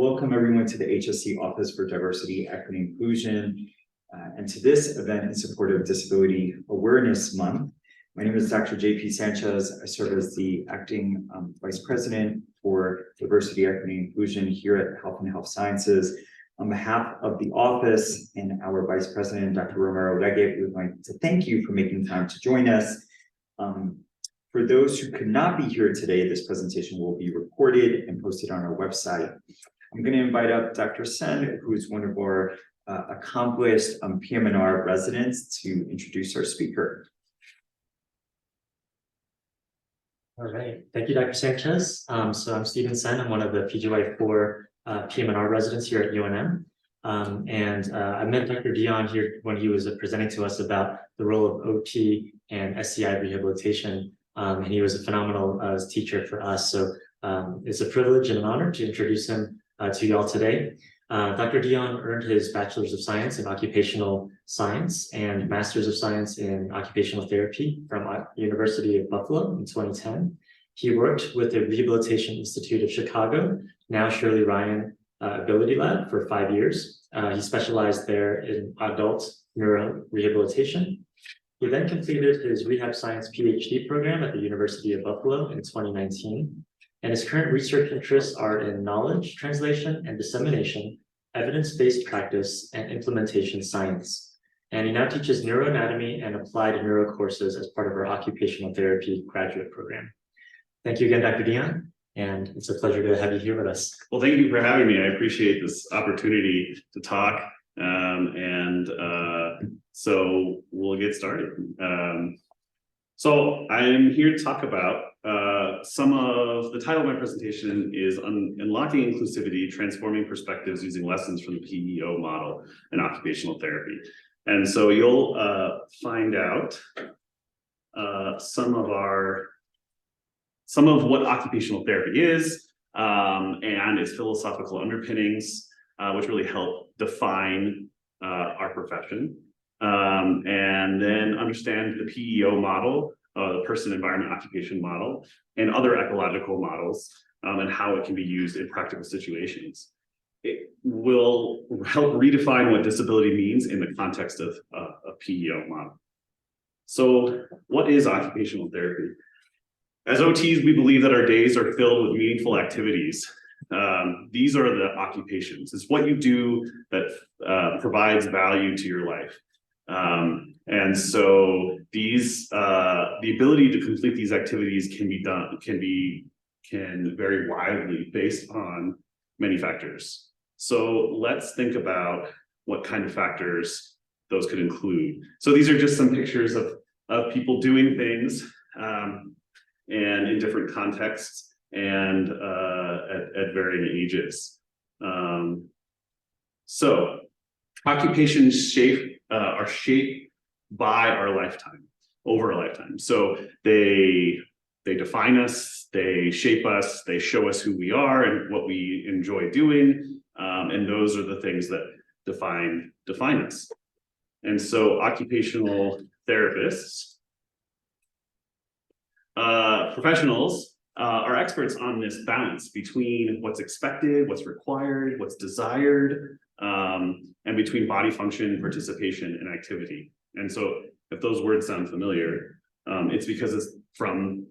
Welcome everyone to the HSC Office for Diversity, Equity, and Inclusion, and to this event in support of Disability Awareness Month. My name is Dr. JP Sanchez. I serve as the Acting Vice President for Diversity, Equity, and Inclusion here at Health and Health Sciences. On behalf of the office and our Vice President, Dr. Romero Leggett, we would like to thank you for making time to join us. For those who could not be here today, this presentation will be recorded and posted on our website. I'm going to invite up Dr. Sen, who is one of our accomplished PM&R residents, to introduce our speaker. All right, thank you, Dr. Sanchez. So I'm Stephen Sen. I'm one of the PGY4 PM&R residents here at UNM. I met Dr. Dion here when he was presenting to us about the role of OT and SCI rehabilitation. And he was a phenomenal teacher for us. So it's a privilege and an honor to introduce him to you all today. Dr. Dion earned his Bachelor's of Science in Occupational Science and Master's of Science in Occupational Therapy from University of Buffalo in 2010. He worked with the Rehabilitation Institute of Chicago, now Shirley Ryan Ability Lab, for 5 years. He specialized there in adult neuro rehabilitation. He then completed his Rehab Science PhD program at the University of Buffalo in 2019. And his current research interests are in knowledge translation and dissemination, evidence-based practice, and implementation science. And he now teaches neuroanatomy and applied neuro courses as part of our occupational therapy graduate program. Thank you again, Dr. Dion, and it's a pleasure to have you here with us. Well, thank you for having me. I appreciate this opportunity to talk. So we'll get started. So I'm here to talk about some of the title of my presentation is Unlocking Inclusivity, Transforming Perspectives Using Lessons from the PEO Model in Occupational Therapy. And so you'll find out some of what occupational therapy is and its philosophical underpinnings, which really help define our profession. And then understand the PEO model, the person, environment, occupation model, and other ecological models, and how it can be used in practical situations. It will help redefine what disability means in the context of a PEO model. So what is occupational therapy? As OTs, we believe that our days are filled with meaningful activities. These are the occupations. It's what you do that provides value to your life. And so these the ability to complete these activities can vary widely based on many factors. So let's think about what kind of factors those could include. So these are just some pictures of people doing things and in different contexts and at varying ages. So occupations are shaped by our lifetime, over a lifetime. So they define us, they shape us, they show us who we are and what we enjoy doing. And those are the things that define us. And so occupational therapists, professionals are experts on this balance between what's expected, what's required, what's desired, and between body function, participation, and activity. And so if those words sound familiar, it's because it's from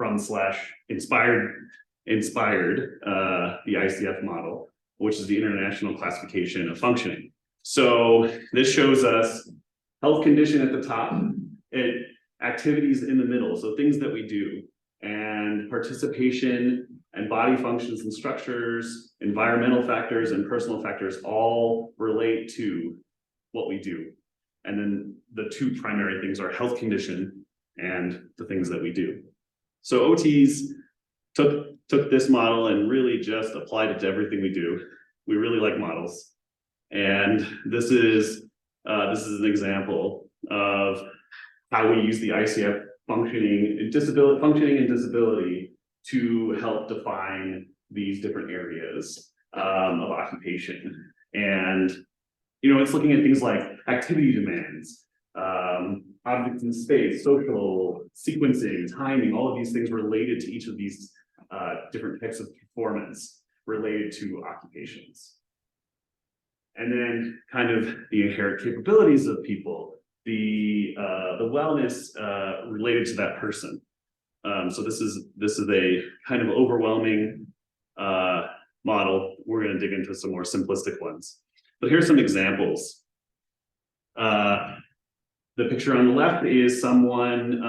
/ inspired the ICF model, which is the International Classification of Functioning. So this shows us health condition at the top, and activities in the middle, so things that we do, and participation and body functions and structures, environmental factors and personal factors all relate to what we do. And then the two primary things are health condition and the things that we do. So OTs took this model and really just applied it to everything we do. We really like models. And this is an example of how we use the ICF functioning and disability to help define these different areas of occupation. And, it's looking at things like activity demands, objects in space, social sequencing, timing, all of these things related to each of these different types of performance. related to occupations. And then kind of the inherent capabilities of people, the wellness related to that person. So this is a kind of overwhelming model. We're going to dig into some more simplistic ones. But here's some examples. The picture on the left is someone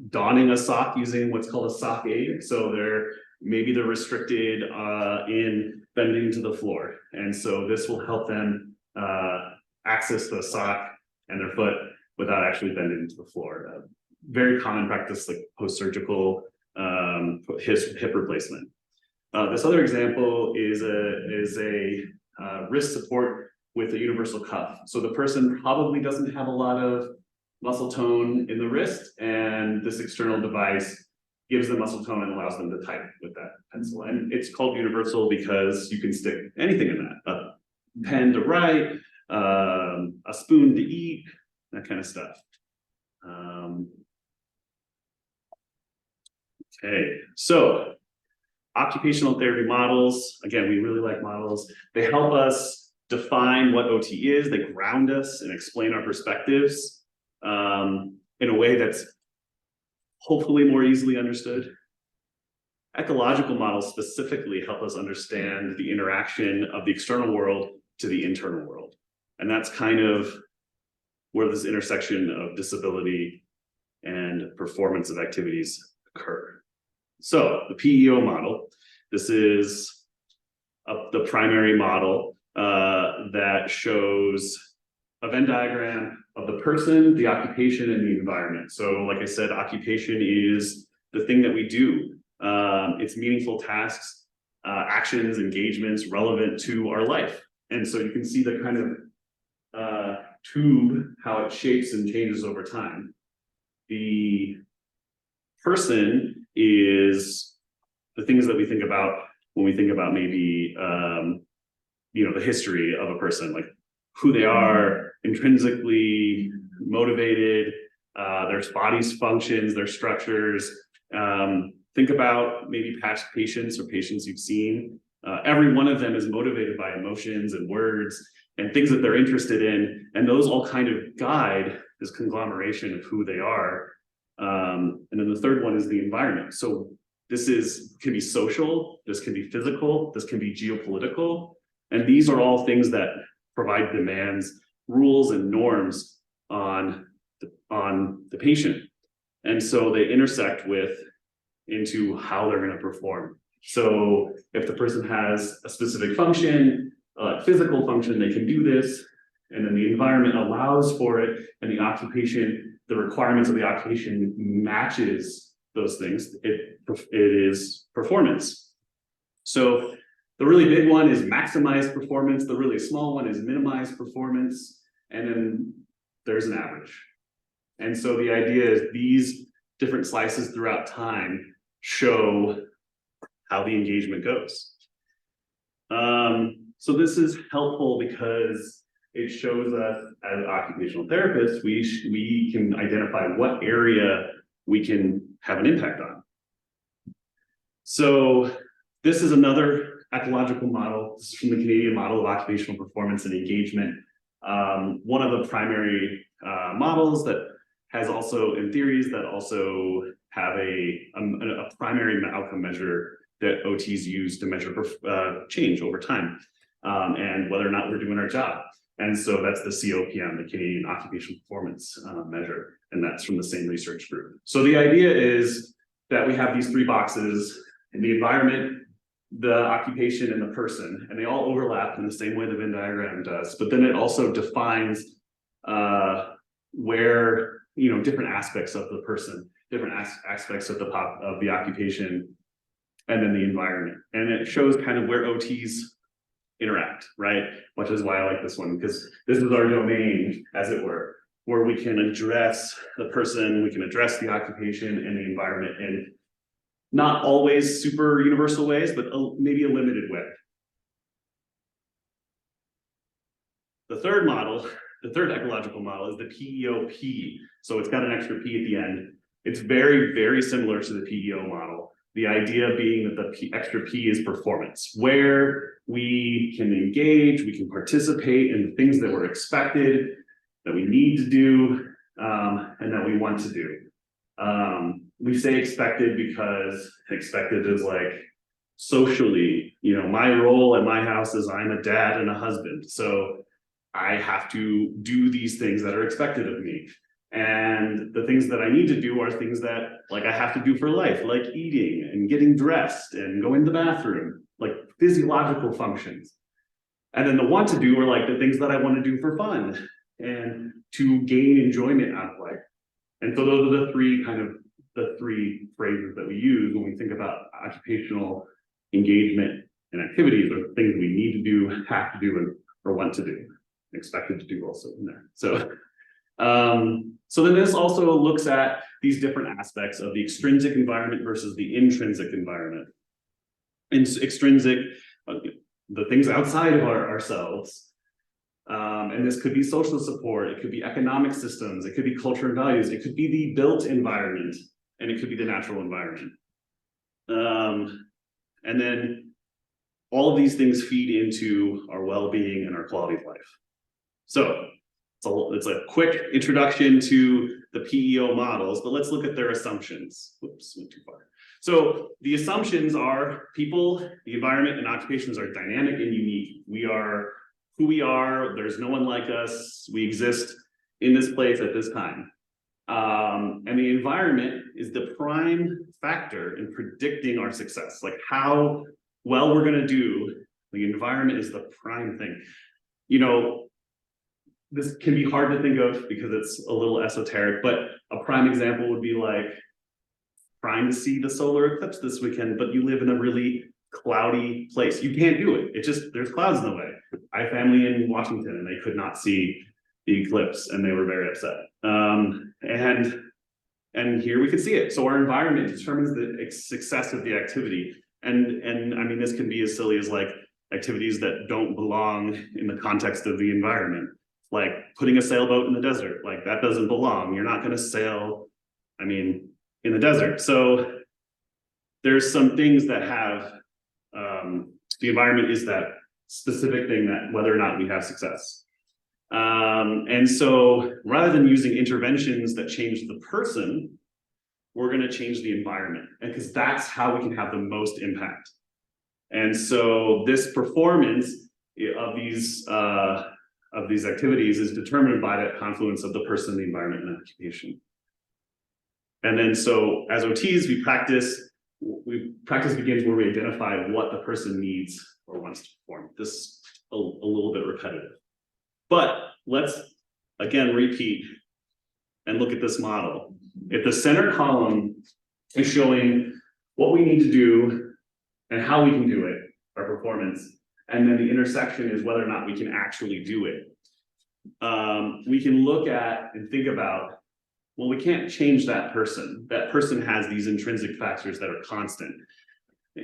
donning a sock using what's called a sock aid. So maybe they're restricted in bending to the floor. And so this will help them access the sock and their foot without actually bending to the floor. Very common practice, like post-surgical hip replacement. This other example is a wrist support with a universal cuff. So the person probably doesn't have a lot of muscle tone in the wrist, and this external device gives them muscle tone and allows them to type with that pencil. And it's called universal because you can stick anything in that, a pen to write, a spoon to eat, that kind of stuff. Okay, so occupational therapy models, again, we really like models. They help us define what OT is, they ground us and explain our perspectives in a way that's hopefully more easily understood. Ecological models specifically help us understand the interaction of the external world to the internal world. And that's kind of where this intersection of disability and performance of activities occur. So the PEO model, this is the primary model that shows a Venn diagram of the person, the occupation, and the environment. So like I said, occupation is the thing that we do. It's meaningful tasks, actions, engagements relevant to our life. And so you can see the kind of tube, how it shapes and changes over time. The person is the things that we think about when we think about maybe, the history of a person, like who they are, intrinsically motivated, their body's functions, their structures. Think about maybe past patients or patients you've seen. Every one of them is motivated by emotions and words and things that they're interested in. And those all kind of guide this conglomeration of who they are. And then the third one is the environment. So this can be social, this can be physical, this can be geopolitical. And these are all things that provide demands, rules, and norms on the patient. And so they intersect into how they're going to perform. So if the person has a specific function, physical function, they can do this, and then the environment allows for it, and the occupation, the requirements of the occupation matches those things, it is performance. So the really big one is maximize performance, the really small one is minimize performance, and then there's an average. And so the idea is these different slices throughout time show how the engagement goes. So this is helpful because it shows us as occupational therapists, we can identify what area we can have an impact on. So this is another ecological model. This is from the Canadian model of occupational performance and engagement. One of the primary models that has also, in theories, that also have a primary outcome measure that OTs use to measure change over time and whether or not we're doing our job. And so that's the COPM, the Canadian Occupational Performance Measure, and that's from the same research group. So the idea is that we have these three boxes in the environment, the occupation, and the person, and they all overlap in the same way the Venn diagram does. But then it also defines where, different aspects of the person, different aspects of the occupation, and then the environment. And it shows kind of where OTs interact, right? Which is why I like this one, because this is our domain, as it were, where we can address the person, we can address the occupation and the environment in not always super universal ways, but maybe a limited way. The third model, the third ecological model, is the PEOP. So it's got an extra P at the end. It's very, very similar to the PEO model. The idea being that the extra P is performance, where we can engage, we can participate in the things that we're expected, that we need to do, and that we want to do. We say expected because expected is like socially, you know, my role at my house is I'm a dad and a husband. So I have to do these things that are expected of me. And the things that I need to do are things that like I have to do for life, like eating and getting dressed and going to the bathroom, like physiological functions. And then the want to do are like the things that I want to do for fun and to gain enjoyment out of life. And so those are the three phrases that we use when we think about occupational engagement and activities, or things we need to do, have to do, or want to do, expected to do also in there. So then this also looks at these different aspects of the extrinsic environment versus the intrinsic environment. In extrinsic, the things outside of ourselves, and this could be social support, it could be economic systems, it could be culture and values, it could be the built environment, and it could be the natural environment. And then all of these things feed into our well-being and our quality of life. So it's a quick introduction to the PEO models, but let's look at their assumptions. Whoops, went too far. So the assumptions are people, the environment, and occupations are dynamic and unique. We are who we are. There's no one like us. We exist in this place at this time. And the environment is the prime factor in predicting our success, like how well we're going to do. The environment is the prime thing. You know, this can be hard to think of because it's a little esoteric, but a prime example would be like trying to see the solar eclipse this weekend, but you live in a really cloudy place. You can't do it. It's just, there's clouds in the way. I have family in Washington and they could not see the eclipse and they were very upset. And here we could see it. So our environment determines the success of the activity. And I mean, this can be as silly as like activities that don't belong in the context of the environment. Like putting a sailboat in the desert, like that doesn't belong. You're not going to sail, I mean, in the desert. So there's some things that have, the environment is that specific thing that whether or not we have success. And so rather than using interventions that change the person, we're going to change the environment, and because that's how we can have the most impact. And so this performance of these activities is determined by that confluence of the person, the environment, and occupation. And then so as OTs, practice begins where we identify what the person needs or wants to perform. This is a little bit repetitive. But let's again repeat and look at this model. If the center column is showing what we need to do and how we can do it, our performance, and then the intersection is whether or not we can actually do it, we can look at and think about, well, we can't change that person. That person has these intrinsic factors that are constant.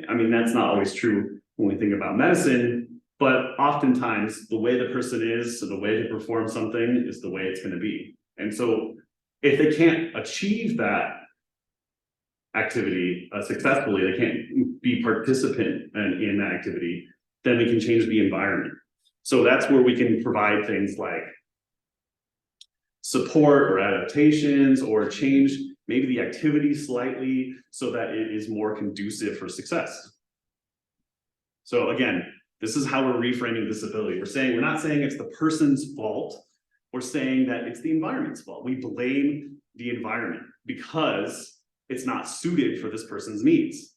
I mean, that's not always true when we think about medicine, but oftentimes the way the person is, so the way to perform something is the way it's going to be. And so if they can't achieve that activity successfully, they can't be participant in that activity, then we can change the environment. So that's where we can provide things like support or adaptations, or change maybe the activity slightly so that it is more conducive for success. So again, this is how we're reframing disability. We're not saying it's the person's fault. We're saying that it's the environment's fault. We blame the environment because it's not suited for this person's needs.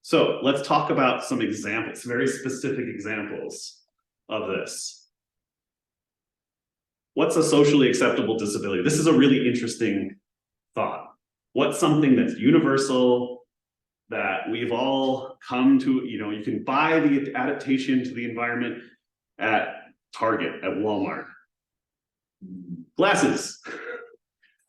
So let's talk about some examples, very specific examples of this. What's a socially acceptable disability? This is a really interesting thought. What's something that's universal, that we've all come to, you can buy the adaptation to the environment at Target, at Walmart. Glasses.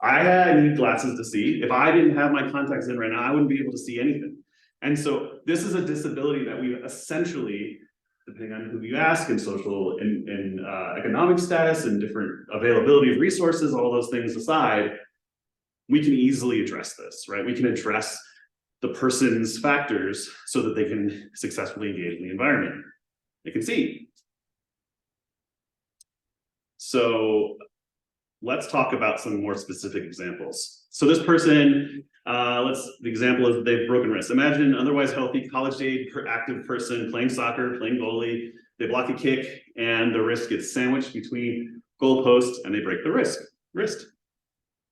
I need glasses to see. If I didn't have my contacts in right now, I wouldn't be able to see anything. And so this is a disability that we essentially, depending on who you ask, and social and economic status and different availability of resources, all those things aside, we can easily address this, right? We can address the person's factors so that they can successfully engage in the environment. They can see. So let's talk about some more specific examples. So this person, the example is they've broken wrist. Imagine an otherwise healthy college-age active person playing soccer, playing goalie. They block a kick and the wrist gets sandwiched between goalposts and they break the wrist.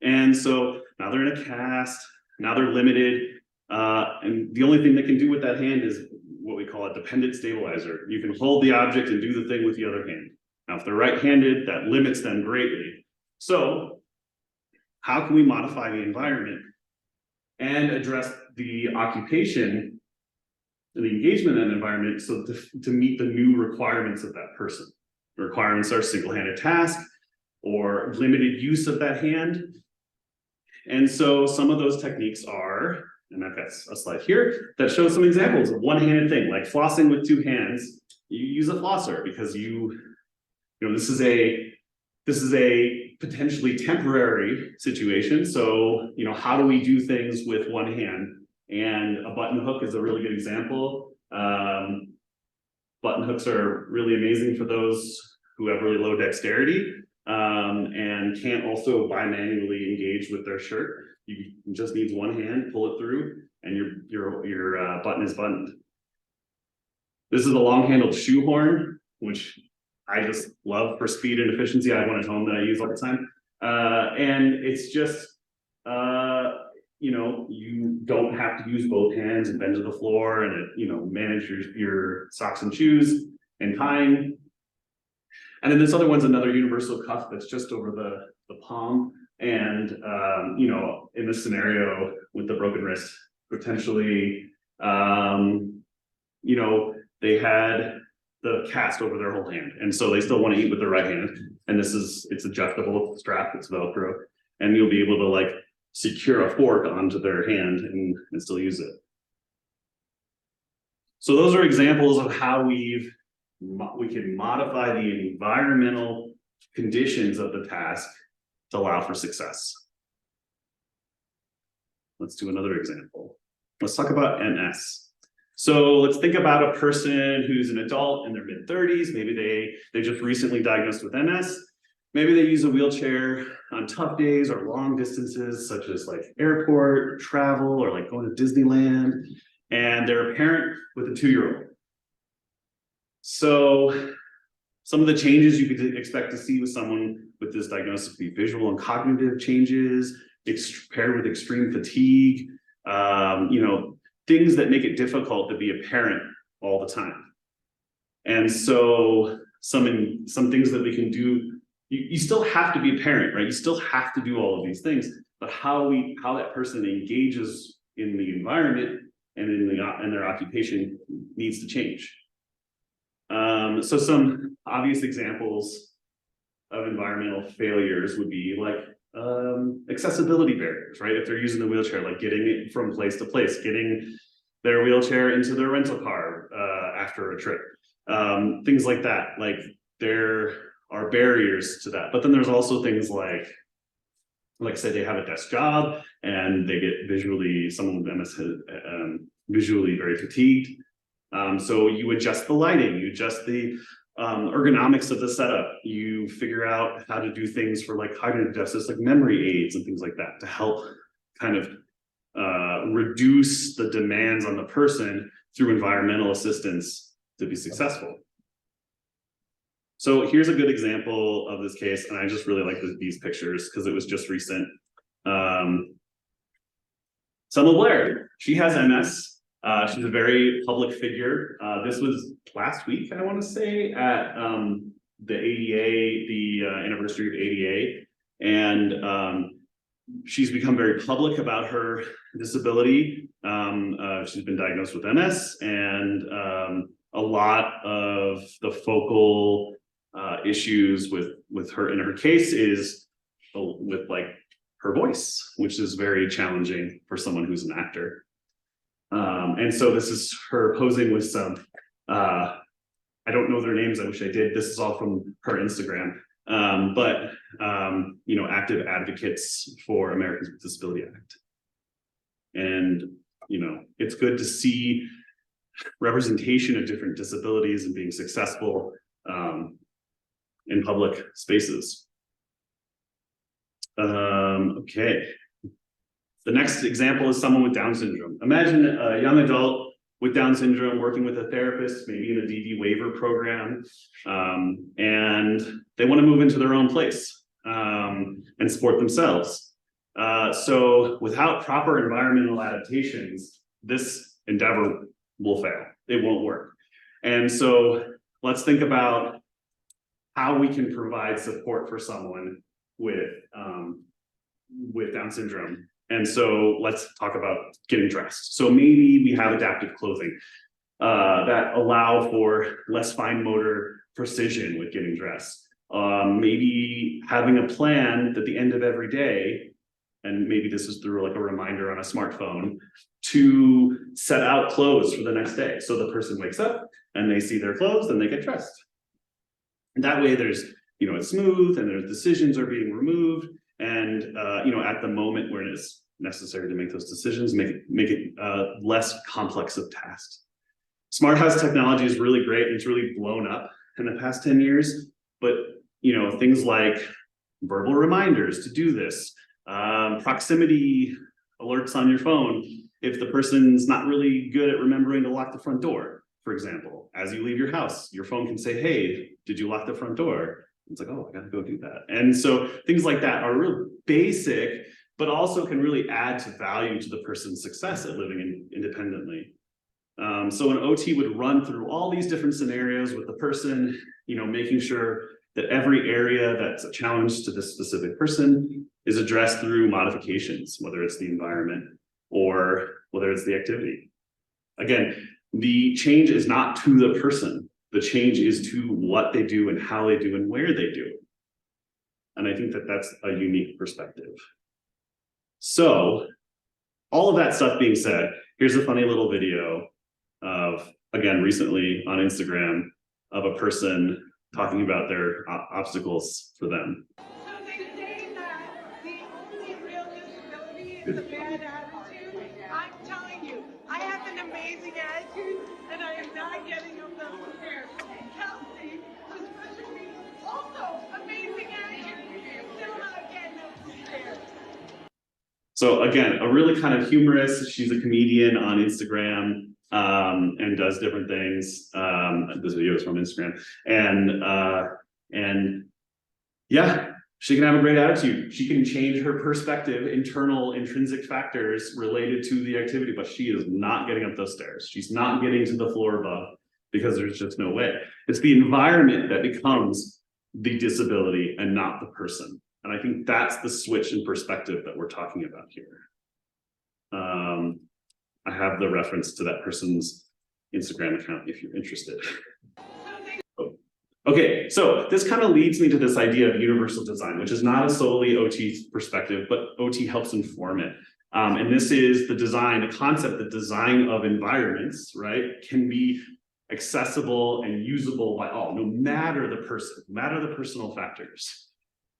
And so now they're in a cast, now they're limited. And the only thing they can do with that hand is what we call a dependent stabilizer. You can hold the object and do the thing with the other hand. Now, if they're right-handed, that limits them greatly. So how can we modify the environment and address the occupation and the engagement in that environment so to meet the new requirements of that person? The requirements are single-handed task or limited use of that hand. And so some of those techniques are, and I've got a slide here that shows some examples of one-handed thing, like flossing with two hands. You use a flosser because this is a potentially temporary situation. So, how do we do things with one hand? And a button hook is a really good example. Button hooks are really amazing for those who have really low dexterity and can't also bimanually engage with their shirt. You just need one hand, pull it through, and your button is buttoned. This is a long-handled shoehorn, which I just love for speed and efficiency. I have one at home that I use all the time. And it's just, you don't have to use both hands and bend to the floor and, manage your socks and shoes and tying. And then this other one's another universal cuff that's just over the palm. And, in this scenario with the broken wrist, potentially, they had the cast over their whole hand. And so they still want to eat with their right hand. And it's adjustable strap, it's Velcro. And you'll be able to secure a fork onto their hand and still use it. So those are examples of how we can modify the environmental conditions of the task to allow for success. Let's do another example. Let's talk about MS. So let's think about a person who's an adult in their mid-30s. Maybe they just recently diagnosed with MS. Maybe they use a wheelchair on tough days or long distances, such as airport, or travel, or going to Disneyland. And they're a parent with a 2-year-old. So some of the changes you could expect to see with someone with this diagnosis would be visual and cognitive changes, paired with extreme fatigue, things that make it difficult to be a parent all the time. And so some things that we can do, you still have to be a parent, right? You still have to do all of these things, but how that person engages in the environment and in their occupation needs to change. So some obvious examples of environmental failures would be accessibility barriers, right? If they're using the wheelchair, getting it from place to place, getting their wheelchair into their rental car after a trip, things like that. There are barriers to that. But then there's also things like say they have a desk job and they get some of them visually very fatigued. So you adjust the lighting, you adjust the ergonomics of the setup, you figure out how to do things for cognitive deficits, memory aids and things like that, to help kind of reduce the demands on the person through environmental assistance to be successful. So here's a good example of this case, and I just really like these pictures because it was just recent. Selma Blair, she has MS. She's a very public figure. This was last week, I want to say, at the ADA, the anniversary of ADA. And she's become very public about her disability. She's been diagnosed with MS, and a lot of the focal issues with her in her case is with her voice, which is very challenging for someone who's an actor. And so this is her posing with some, I don't know their names, I wish I did. This is all from her Instagram. but active advocates for Americans with Disability Act. And it's good to see representation of different disabilities and being successful in public spaces. Okay. The next example is someone with Down syndrome. Imagine a young adult with Down syndrome working with a therapist, maybe in a DD waiver program, and they want to move into their own place and support themselves. So without proper environmental adaptations, this endeavor will fail. It won't work. And so let's think about how we can provide support for someone with Down syndrome. And so let's talk about getting dressed. So maybe we have adaptive clothing that allow for less fine motor precision with getting dressed. Maybe having a plan at the end of every day, and maybe this is through like a reminder on a smartphone, to set out clothes for the next day. So the person wakes up and they see their clothes and they get dressed. And that way there's, it's smooth and their decisions are being removed. And, at the moment where it is necessary to make those decisions, make it less complex of tasks. Smart house technology is really great. And it's really blown up in the past 10 years, but, things like verbal reminders to do this, proximity alerts on your phone. If the person's not really good at remembering to lock the front door, for example, as you leave your house, your phone can say, hey, did you lock the front door? It's like, oh, I gotta go do that. And so things like that are real basic, but also can really add to value to the person's success at living independently. So an OT would run through all these different scenarios with the person, making sure that every area that's a challenge to this specific person is addressed through modifications, whether it's the environment or whether it's the activity. Again, the change is not to the person. The change is to what they do and how they do and where they do. And I think that that's a unique perspective. So all of that stuff being said, here's a funny little video of, again, recently on Instagram, of a person talking about their obstacles for them. So they say that the only real disability is a bad attitude. I'm telling you, I have an amazing attitude and I am not getting up those stairs. Kelsey, who's pushing me, also amazing attitude, still not getting up the stairs. So again, a really kind of humorous, she's a comedian on Instagram, and does different things. This video is from Instagram, and yeah, she can have a great attitude. She can change her perspective, internal intrinsic factors related to the activity, but she is not getting up those stairs. She's not getting to the floor above because there's just no way. It's the environment that becomes the disability and not the person. And I think that's the switch in perspective that we're talking about here. I have the reference to that person's Instagram account if you're interested. Okay, so this kind of leads me to this idea of universal design, which is not a solely OT perspective, but OT helps inform it. And this is the design, the concept, the design of environments, right, can be accessible and usable by all, no matter the person, no matter the personal factors.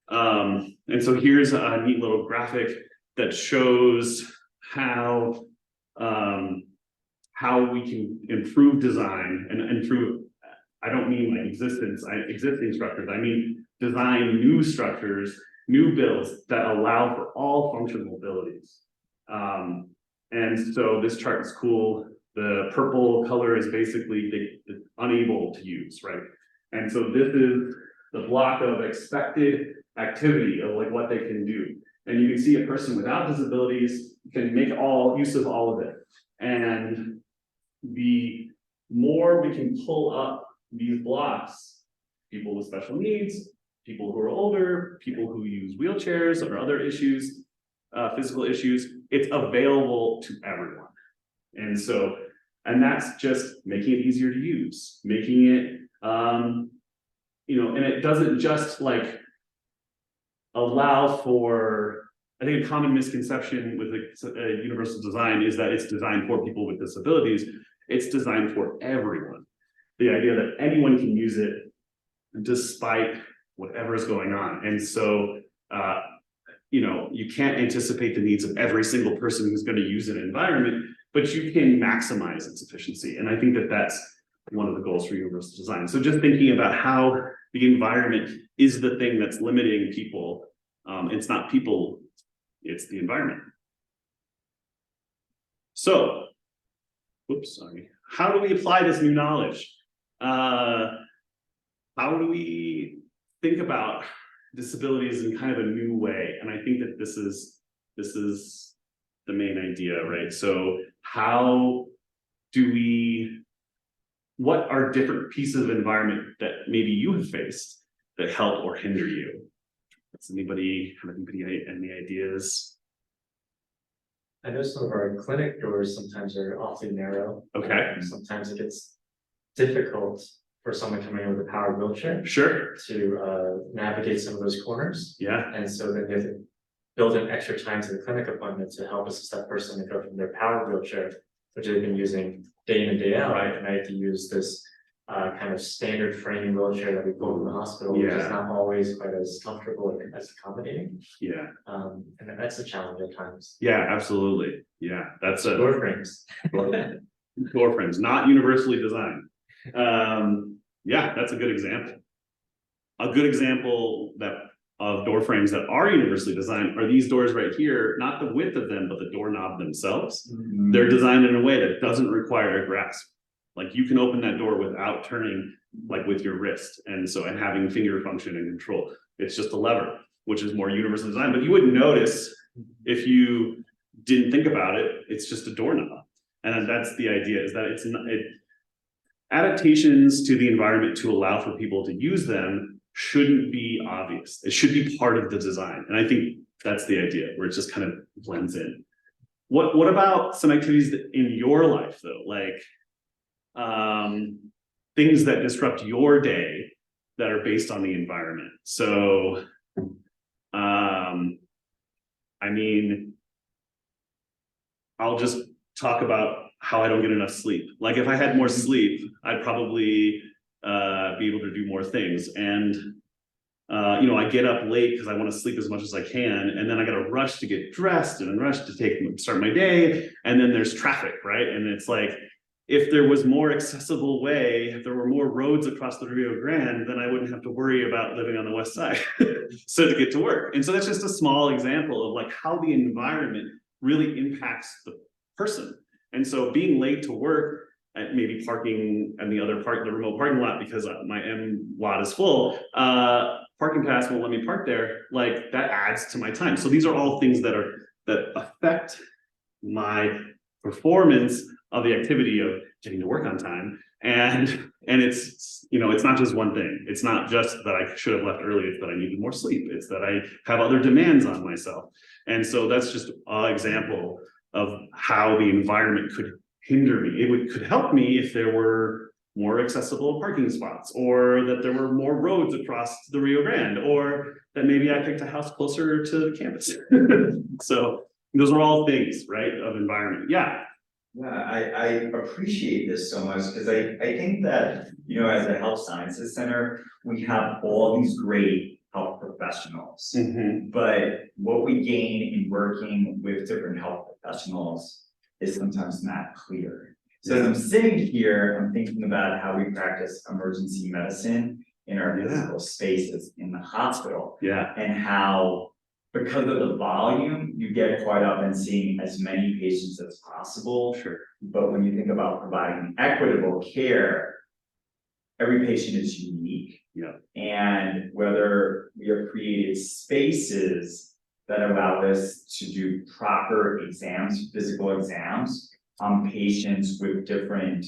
And so here's a neat little graphic that shows how we can improve design and improve. I don't mean like existing structures. I mean design new structures, new builds that allow for all functional abilities. And so this chart is cool. The purple color is basically the unable to use, right? And so this is the block of expected activity of like what they can do. And you can see a person without disabilities can make all use of all of it. And the more we can pull up these blocks, people with special needs, people who are older, people who use wheelchairs or other issues, physical issues, it's available to everyone. And so, and that's just making it easier to use, making it, and it doesn't just like allow for, I think a common misconception with a universal design is that it's designed for people with disabilities. It's designed for everyone. The idea that anyone can use it despite whatever is going on. And so, you know, you can't anticipate the needs of every single person who's going to use an environment, but you can maximize its efficiency. And I think that that's one of the goals for universal design. So just thinking about how the environment is the thing that's limiting people. It's not people, it's the environment. So, oops, sorry. How do we apply this new knowledge? How do we think about disabilities in kind of a new way? And I think that this is the main idea, right? So how do we, what are different pieces of environment that maybe you have faced that help or hinder you? Does anybody have any ideas? I know some of our clinic doors sometimes are awfully narrow. Okay. Sometimes it gets difficult for someone coming in with a powered wheelchair Sure. to navigate some of those corners. Yeah. And so then you have to build in extra time to the clinic appointment to help assist that person to go from their powered wheelchair, which they've been using day in and day out, Right. and I have to use this kind of standard frame wheelchair that we pull from the hospital, which is Yeah. not always quite as comfortable or as accommodating. Yeah. And that's a challenge at times. Yeah, absolutely. Yeah, that's a Door frames. door frames, not universally designed. Yeah, that's a good example. A good example of door frames that are universally designed are these doors right here, not the width of them, but the doorknob themselves. They're designed in a way that doesn't require a grasp. Like you can open that door without turning, like with your wrist, and having finger function and control. It's just a lever, which is more universally designed, but you wouldn't notice if you didn't think about it. It's just a doorknob. And that's the idea, is that it's not, adaptations to the environment to allow for people to use them shouldn't be obvious. It should be part of the design. And I think that's the idea, where it just kind of blends in. What about some activities that in your life though, like things that disrupt your day that are based on the environment? So, I mean, I'll just talk about how I don't get enough sleep. Like if I had more sleep, I'd probably be able to do more things. And you know, I get up late because I want to sleep as much as I can, and then I got to rush to get dressed and rush to start my day, and then there's traffic, right? And it's like, if there was more accessible way, if there were more roads across the Rio Grande, then I wouldn't have to worry about living on the west side so to get to work. And so that's just a small example of like how the environment really impacts the person. And so being late to work, maybe parking in the remote parking lot because my M lot is full, parking pass won't let me park there, like that adds to my time. So these are all things that affect my performance of the activity of getting to work on time. And it's, you know, it's not just one thing. It's not just that I should have left early, it's that I needed more sleep. It's that I have other demands on myself. And so that's just an example of how the environment could hinder me. It could help me if there were more accessible parking spots, or that there were more roads across the Rio Grande, or that maybe I picked a house closer to campus. So those are all things, right, of environment. Yeah. Yeah, I appreciate this so much because I think that, you know, as a health sciences center, we have all these great health professionals. But what we gain in working with different health professionals is sometimes not clear. So as I'm sitting here, I'm thinking about how we practice emergency medicine in our physical spaces in the hospital. Yeah. And how, because of the volume, you get caught up in seeing as many patients as possible. Sure. But when you think about providing equitable care, every patient is unique. Yeah. And whether we have created spaces that allow us to do proper exams, physical exams on patients with different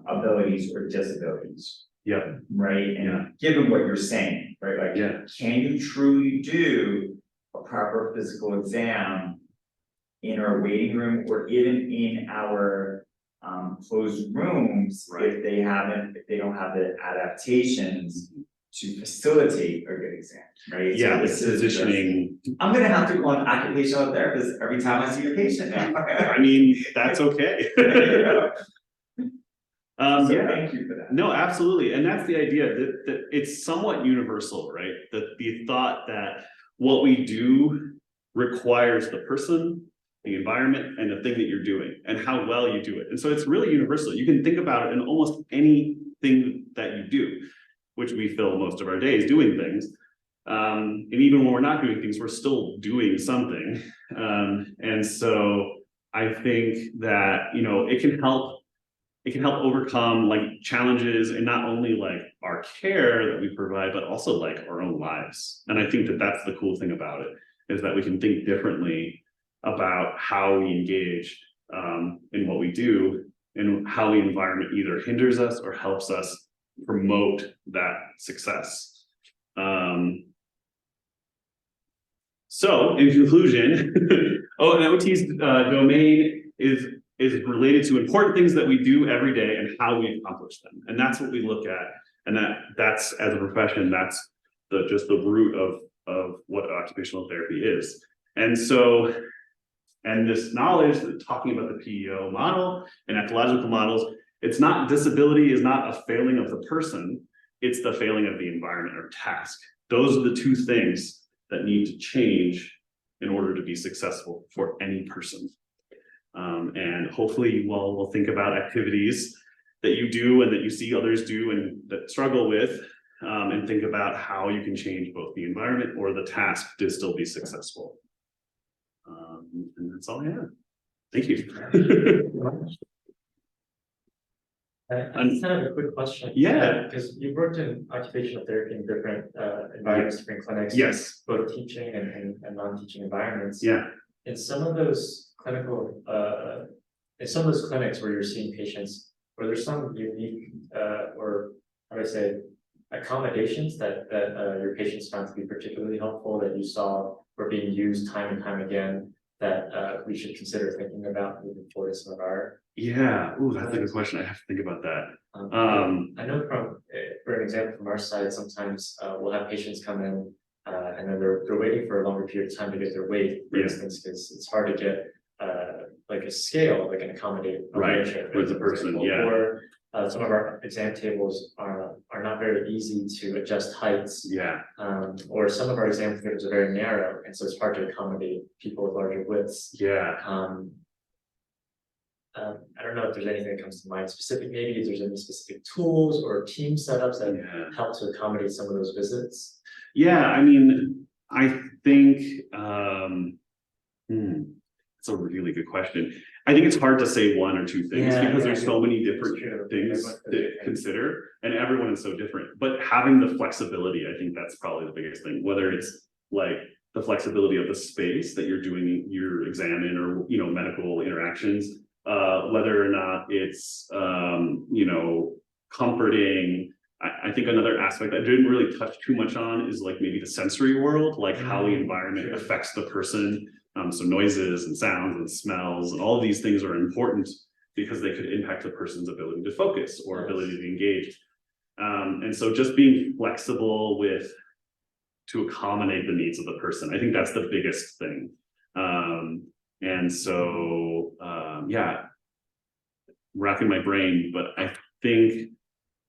abilities or disabilities. Yeah. Right. And Yeah. given what you're saying, right? Like, Yeah. can you truly do a proper physical exam in our waiting room or even in our closed rooms, Right. if they don't have the adaptations to facilitate a good exam, right? Yeah, So this positioning. I'm gonna have to go on occupational therapist every time I see a patient now. I mean, that's okay. So Yeah. thank you for that. No, absolutely. And that's the idea that it's somewhat universal, right? That the thought that what we do requires the person, the environment, and the thing that you're doing and how well you do it. And so it's really universal. You can think about it in almost anything that you do, which we fill most of our days doing things. And even when we're not doing things, we're still doing something. And so I think that, you know, it can help overcome like challenges and not only like our care that we provide, but also like our own lives. And I think that that's the cool thing about it, is that we can think differently about how we engage in what we do and how the environment either hinders us or helps us promote that success. So in conclusion, an OT's domain is related to important things that we do every day and how we accomplish them. And that's what we look at. And that's as a profession, that's just the root of what occupational therapy is. And so, and this knowledge that talking about the PEO model and ecological models, it's not, disability is not a failing of the person, it's the failing of the environment or task. Those are the two things that need to change in order to be successful for any person. And hopefully you all will think about activities that you do and that you see others do and that struggle with, and think about how you can change both the environment or the task to still be successful. And that's all I have. Thank you. I just have a quick question. Yeah. Because you've worked in occupational therapy in different environments, different clinics. Yes. Both teaching and non-teaching environments. Yeah. In some of those clinical, in some of those clinics where you're seeing patients, were there some unique or how do I say accommodations that your patients found to be particularly helpful that you saw were being used time and time again that we should consider thinking about moving forward in some of our? Yeah. Ooh, that's a good question. I have to think about that. I know from, for an example from our side, sometimes we'll have patients come in and then they're waiting for a longer period of time to get their weight, for instance, because it's hard to get like a scale that can accommodate a wheelchair, with the person, or some of our exam tables are not very easy to adjust heights. Or some of our exam tables are very narrow, and so it's hard to accommodate people with larger widths. I don't know if there's anything that comes to mind specific, maybe if there's any specific tools or team setups that help to accommodate some of those visits. I mean, I think it's a really good question. I think it's hard to say one or two things because there's so many different things to consider, and everyone is so different. But having the flexibility, I think that's probably the biggest thing. Whether it's like the flexibility of the space that you're doing your exam in, or medical interactions, whether or not it's comforting. I think another aspect I didn't really touch too much on is like maybe the sensory world, like how the environment affects the person. So noises and sounds and smells and all of these things are important because they could impact the person's ability to focus or ability to engage. And so just being flexible to accommodate the needs of the person, I think that's the biggest thing. And so, racking my brain, but I think,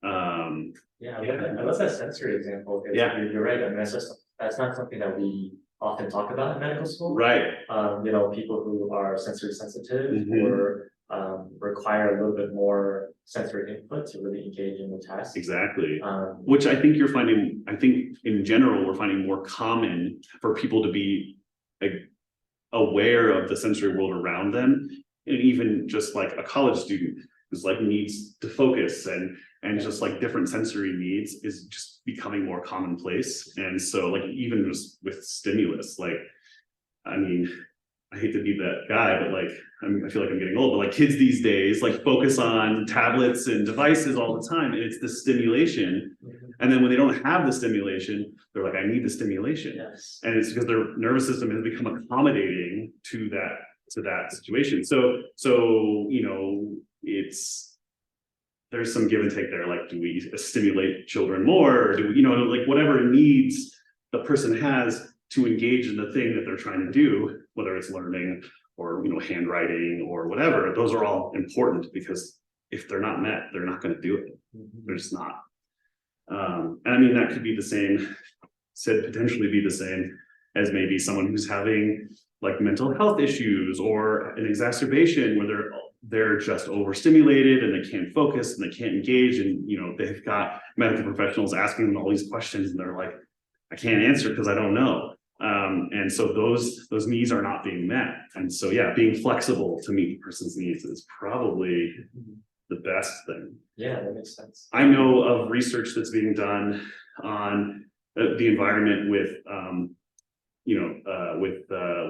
I love that sensory example. You're right. I mean, that's not something that we often talk about in medical school. People who are sensory sensitive or require a little bit more sensory input to really engage in the task. Exactly. Which I think you're finding, I think in general, we're finding more common for people to be aware of the sensory world around them. And even just like a college student who's like needs to focus and just like different sensory needs is just becoming more commonplace. And so like even just with stimulus, like, I mean, I hate to be that guy, but like, I feel like I'm getting old, but like kids these days, like focus on tablets and devices all the time. And it's the stimulation. And then when they don't have the stimulation, they're like, I need the stimulation. And it's because their nervous system has become accommodating to that situation. So, there's some give and take there. Like, do we stimulate children more? Or do we, like whatever needs the person has to engage in the thing that they're trying to do, whether it's learning or, handwriting or whatever, those are all important because if they're not met, they're not going to do it. They're just not. And I mean, that could be the same, potentially be the same as maybe someone who's having like mental health issues or an exacerbation where they're just overstimulated and they can't focus and they can't engage, and they've got medical professionals asking them all these questions and they're like, I can't answer because I don't know. And so those needs are not being met. And so yeah, being flexible to meet the person's needs is probably the best thing. Yeah, that makes sense. I know of research that's being done on the environment with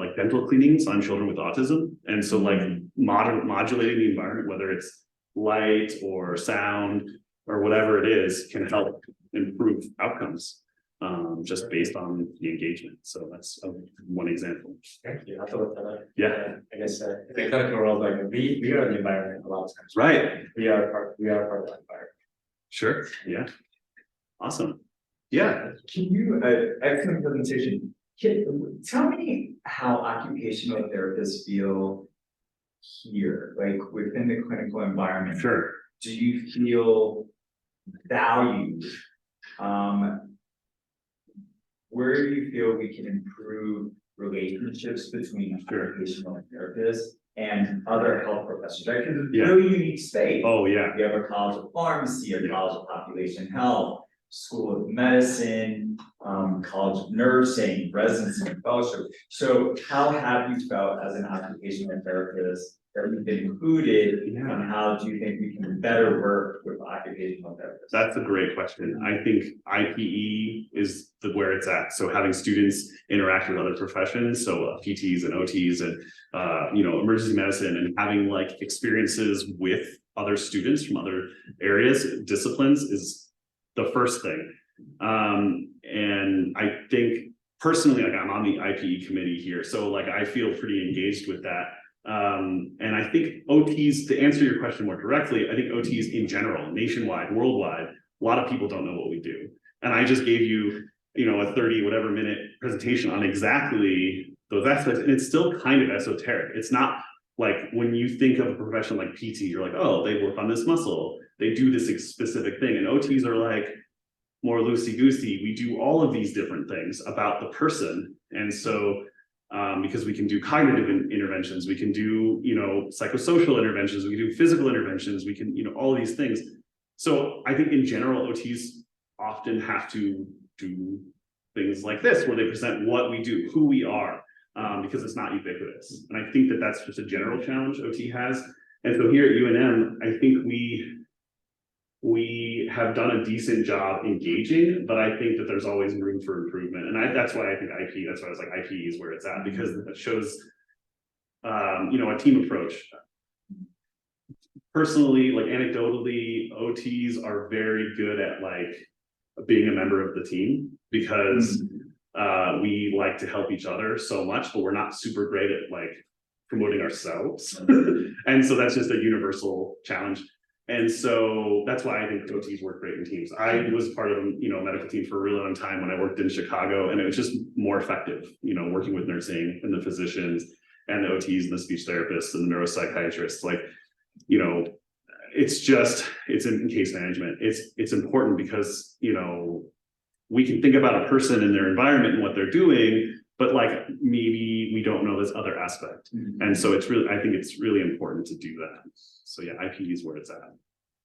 like dental cleanings on children with autism. And so like modulating the environment, whether it's light or sound or whatever it is, can help improve outcomes just based on the engagement. So that's one example. Thank you. I have to look that up. Yeah. I guess in the clinical world, like we are in the environment a lot of times. Right. We are part of that environment. Sure. Yeah. Awesome. Yeah. Can you, excellent presentation. Tell me how occupational therapists feel here, like within the clinical environment. Sure. Do you feel valued? Where do you feel we can improve relationships between occupational therapists and other health professionals? Right? Because it's a really unique space. Oh yeah. We have a college of pharmacy, a college of population health, school of medicine, college of nursing, residency and fellowship. So how have you felt as an occupational therapist that you've been included? Yeah. And how do you think we can better work with occupational therapists? That's a great question. I think IPE is where it's at. So having students interact with other professions, so PTs and OTs and emergency medicine, and having like experiences with other students from other areas, disciplines, is the first thing. And I think personally, like I'm on the IPE committee here, so like I feel pretty engaged with that. And I think OTs, to answer your question more directly, I think OTs in general, nationwide, worldwide, a lot of people don't know what we do. And I just gave you, a 30 whatever minute presentation on exactly those aspects. And it's still kind of esoteric. It's not like when you think of a profession like PT, you're like, oh, they work on this muscle, they do this specific thing. And OTs are like more loosey-goosey. We do all of these different things about the person. And so because we can do cognitive interventions, we can do, psychosocial interventions, we can do physical interventions, we can, all of these things. So I think in general, OTs often have to do things like this, where they present what we do, who we are, because it's not ubiquitous. And I think that that's just a general challenge OT has. And so here at UNM, I think we have done a decent job engaging, but I think that there's always room for improvement. And that's why I think IP, that's why I was like, IP is where it's at, because it shows, a team approach. Personally, like anecdotally, OTs are very good at like being a member of the team, because we like to help each other so much, but we're not super great at like promoting ourselves. And so that's just a universal challenge. And so that's why I think OTs work great in teams. I was part of a medical team for a really long time when I worked in Chicago, and it was just more effective, working with nursing and the physicians and the OTs and the speech therapists and the neuropsychiatrists. Like, it's in case management. It's important because, we can think about a person and their environment and what they're doing, but like maybe we don't know this other aspect. And so I think it's really important to do that. So yeah, IP is where it's at.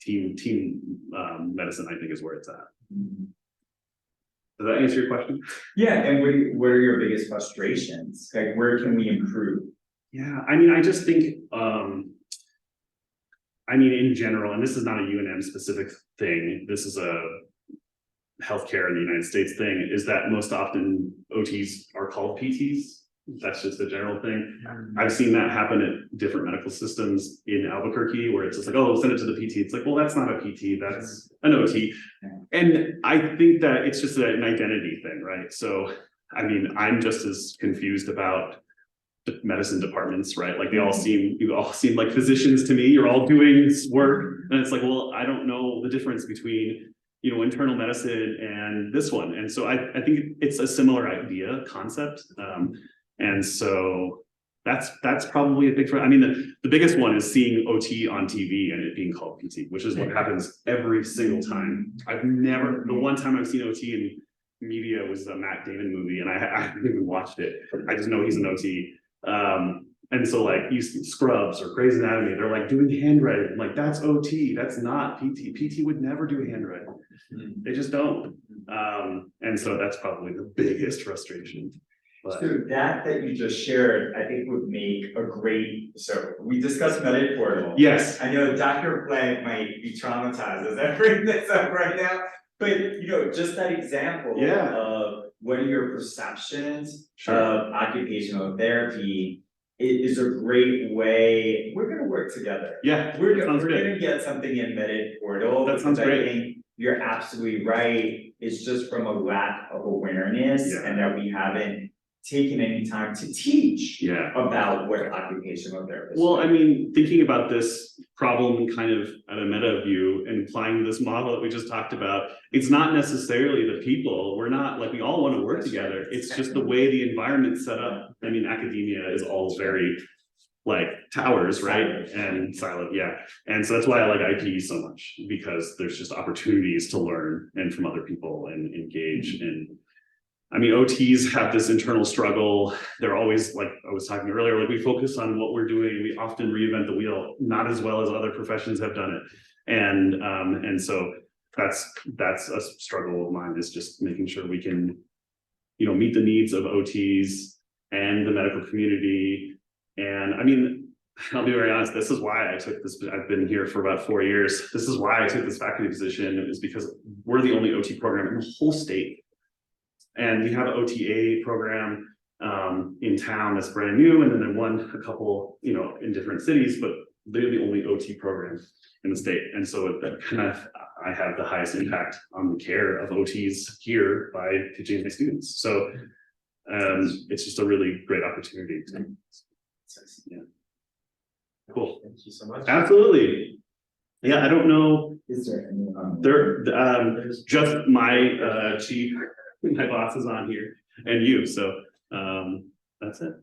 Team medicine, I think, is where it's at. Does that answer your question? Yeah, and what are your biggest frustrations? Like, where can we improve? Yeah, I mean, I just think, in general, and this is not a UNM specific thing, this is a healthcare in the United States thing, is that most often OTs are called PTs. That's just a general thing. I've seen that happen at different medical systems in Albuquerque, where it's just like, oh, send it to the PT. It's like, well, that's not a PT, that's an OT. And I think that it's just an identity thing, right? So, I'm just as confused about the medicine departments, right? Like you all seem like physicians to me. You're all doing work, and it's like, well, I don't know the difference between internal medicine and this one. And so I think it's a similar concept. And so That's probably a big, I mean, the biggest one is seeing OT on TV and it being called PT, which is what happens every single time. The one time I've seen OT in media was a Matt Damon movie, and I haven't even watched it. I just know he's an OT. And so like you see Scrubs or Grey's Anatomy, they're like doing handwriting. I'm like, that's OT, that's not PT. PT would never do handwriting. They just don't. And so that's probably the biggest frustration. But So that you just shared, I think would make a great, so we discussed Medic Portal. yes, I know Dr. Blank might be traumatized as I bring this up right now, but just that example Yeah. of what are your perceptions Sure. of occupational therapy, it is a great way, we're gonna work together. yeah, We're sounds good. gonna get something in Medic Portal. That sounds because I great. think you're absolutely right, it's just from a lack of awareness Yeah. and that we haven't taken any time to teach Yeah. about what occupational therapists. Well, I mean, thinking about this problem kind of at a meta view and applying this model that we just talked about, it's not necessarily the people. We're not like, we all want to work together. It's just the way the environment's set up. I mean, academia is all very like towers, right? And siloed, yeah. And so that's why I like IP so much, because there's just opportunities to learn and from other people and engage. And I mean, OTs have this internal struggle. They're always, like I was talking earlier, like we focus on what we're doing. We often reinvent the wheel, not as well as other professions have done it. And so that's a struggle of mine, is just making sure we can, meet the needs of OTs and the medical community. And I mean, I'll be very honest, this is why I took this, I've been here for about 4 years. This is why I took this faculty position, is because we're the only OT program in the whole state. And we have an OTA program in town that's brand new, and then a couple, in different cities, but they're the only OT program in the state. And so that kind of, I have the highest impact on the care of OTs here by teaching my students. So it's just a really great opportunity. Yeah. Cool. Thank you so much. Absolutely. Yeah, I don't know. Is there any? Just my chief, my boss is on here, and you, so that's it.